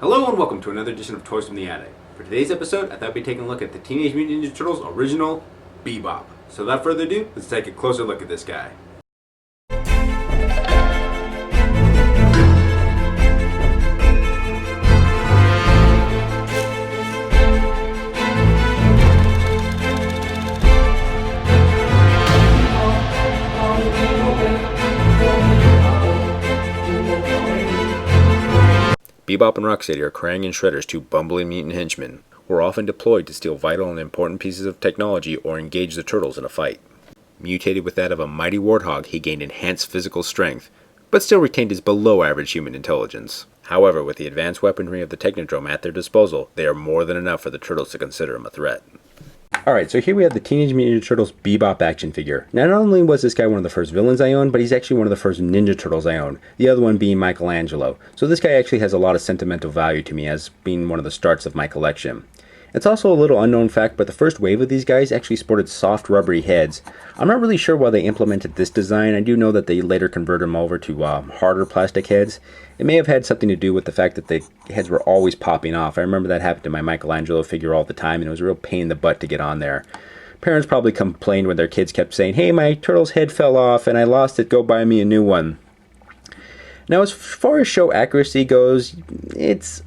Hello and welcome to another edition of Toys from the Attic. For today's episode, I thought I'd be taking a look at the Teenage Mutant Ninja Turtles original Bebop. So without further ado, let's take a closer look at this guy. Bebop and Rocksteady are Krang and Shredder's two bumbling mutant henchmen, who are often deployed to steal vital and important pieces of technology or engage the Turtles in a fight. Mutated with that of a mighty warthog, he gained enhanced physical strength, but still retained his below-average human intelligence. However, with the advanced weaponry of the Technodrome at their disposal, they are more than enough for the Turtles to consider him a threat. Alright, so here we have the Teenage Mutant Ninja Turtles Bebop action figure. Not only was this guy one of the first villains I owned, but he's actually one of the first Ninja Turtles I owned. The other one being Michelangelo. So this guy actually has a lot of sentimental value to me as being one of the starts of my collection. It's also a little unknown fact, but the first wave of these guys actually sported soft rubbery heads. I'm not really sure why they implemented this design. I do know that they later converted them over to harder plastic heads. It may have had something to do with the fact that the heads were always popping off. I remember that happened to my Michelangelo figure all the time, and it was a real pain in the butt to get on there. Parents probably complained when their kids kept saying, "Hey, my turtle's head fell off and I lost it, go buy me a new one." Now, as far as show accuracy goes, it's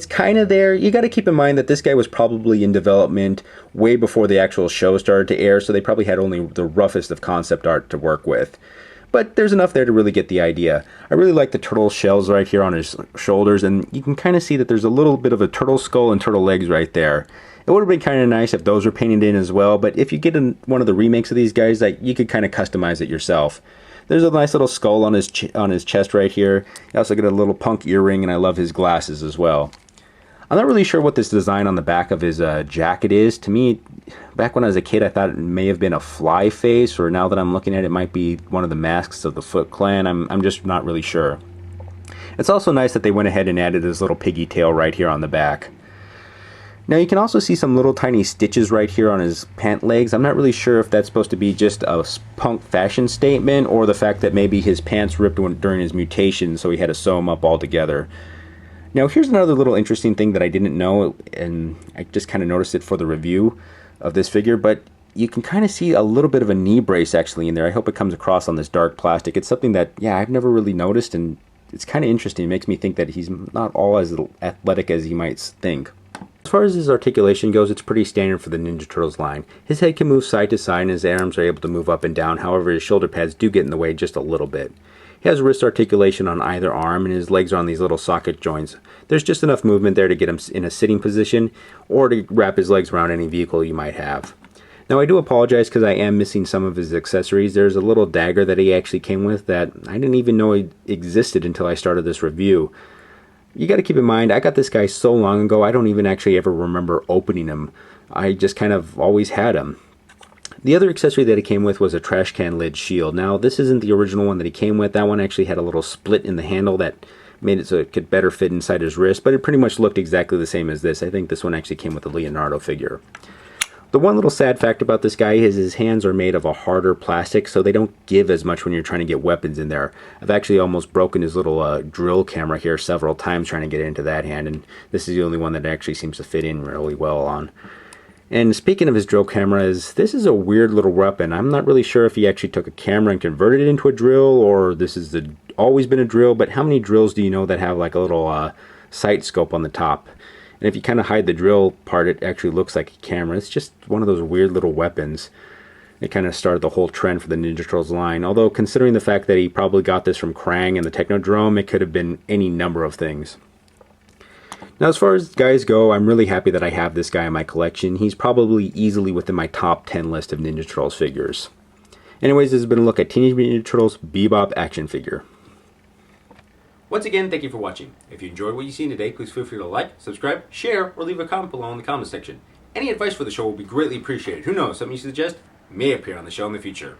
kind of there. You got to keep in mind that this guy was probably in development way before the actual show started to air, so they probably had only the roughest of concept art to work with. But there's enough there to really get the idea. I really like the turtle shells right here on his shoulders, and you can kind of see that there's a little bit of a turtle skull and turtle legs right there. It would have been kind of nice if those were painted in as well, but if you get in one of the remakes of these guys, you could kind of customize it yourself. There's a nice little skull on his chest right here. You also get a little punk earring, and I love his glasses as well. I'm not really sure what this design on the back of his jacket is. To me, back when I was a kid, I thought it may have been a fly face, or now that I'm looking at it, it might be one of the masks of the Foot Clan. I'm just not really sure. It's also nice that they went ahead and added this little piggy tail right here on the back. Now you can also see some little tiny stitches right here on his pant legs. I'm not really sure if that's supposed to be just a punk fashion statement, or the fact that maybe his pants ripped during his mutation, so he had to sew them up all together. Now here's another little interesting thing that I didn't know, and I just kind of noticed it for the review of this figure, but you can kind of see a little bit of a knee brace actually in there. I hope it comes across on this dark plastic. It's something that, yeah, I've never really noticed, and it's kind of interesting. It makes me think that he's not all as athletic as you might think. As far as his articulation goes, it's pretty standard for the Ninja Turtles line. His head can move side to side and his arms are able to move up and down, however his shoulder pads do get in the way just a little bit. He has wrist articulation on either arm, and his legs are on these little socket joints. There's just enough movement there to get him in a sitting position, or to wrap his legs around any vehicle you might have. Now I do apologize because I am missing some of his accessories. There's a little dagger that he actually came with that I didn't even know existed until I started this review. You got to keep in mind, I got this guy so long ago, I don't even actually ever remember opening him. I just kind of always had him. The other accessory that he came with was a trash can lid shield. Now, this isn't the original one that he came with. That one actually had a little split in the handle that made it so it could better fit inside his wrist, but it pretty much looked exactly the same as this. I think this one actually came with a Leonardo figure. The one little sad fact about this guy is his hands are made of a harder plastic, so they don't give as much when you're trying to get weapons in there. I've actually almost broken his little drill camera here several times trying to get it into that hand, and this is the only one that actually seems to fit in really well on. And speaking of his drill cameras, this is a weird little weapon. I'm not really sure if he actually took a camera and converted it into a drill, or this has always been a drill, but how many drills do you know that have like a little sight scope on the top? And if you kind of hide the drill part, it actually looks like a camera. It's just one of those weird little weapons. It kind of started the whole trend for the Ninja Turtles line. Although, considering the fact that he probably got this from Krang and the Technodrome, it could have been any number of things. Now, as far as guys go, I'm really happy that I have this guy in my collection. He's probably easily within my top 10 list of Ninja Turtles figures. Anyways, this has been a look at Teenage Mutant Ninja Turtles Bebop action figure. Once again, thank you for watching. If you enjoyed what you've seen today, please feel free to like, subscribe, share, or leave a comment below in the comment section. Any advice for the show will be greatly appreciated. Who knows, something you suggest may appear on the show in the future.